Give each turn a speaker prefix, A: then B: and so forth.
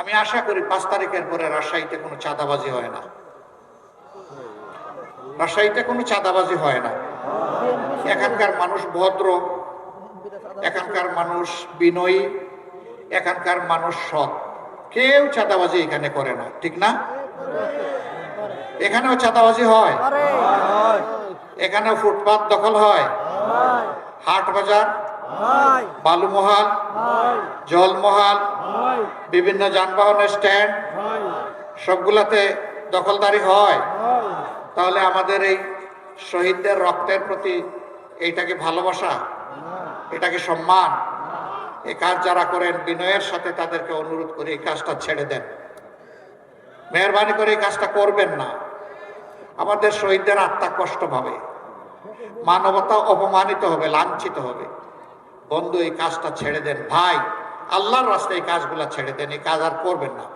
A: আমি আশা করি 5 তারিখের পরে রাজশাহীতে কোনো চাঁদাবাজি হয় না। রাজশাহীতে কোনো চাঁদাবাজি হয় না। এখানকার মানুষ ভদ্র, এখানকার মানুষ বিনয়ী, এখানকার মানুষ সৎ। কেউ চাঁদাবাজি এখানে করে না, ঠিক না? এখানেও চাঁদাবাজি হয়, এখানেও ফুটপাত দখল হয়, হাট বাজার, বালুমহাল, জলমহাল, বিভিন্ন যানবাহনের স্ট্যান্ড, সবগুলাতে দখলদারি হয়। তাহলে আমাদের এই শহীদদের রক্তের প্রতি এইটাকে ভালোবাসা, এটাকে সম্মান? এই কাজ যারা করেন বিনয়ের সাথে তাদেরকে অনুরোধ করে এই কাজটা ছেড়ে দেন, মেহরবানি করে এই কাজটা করবেন না। আমাদের শহীদদের আত্মা কষ্ট পাবে, মানবতা অপমানিত হবে, লাঞ্ছিত হবে। বন্ধু, এই কাজটা ছেড়ে দেন ভাই, আল্লাহর রাস্তায় এই কাজগুলা ছেড়ে দেন, এই কাজ আর করবেন না।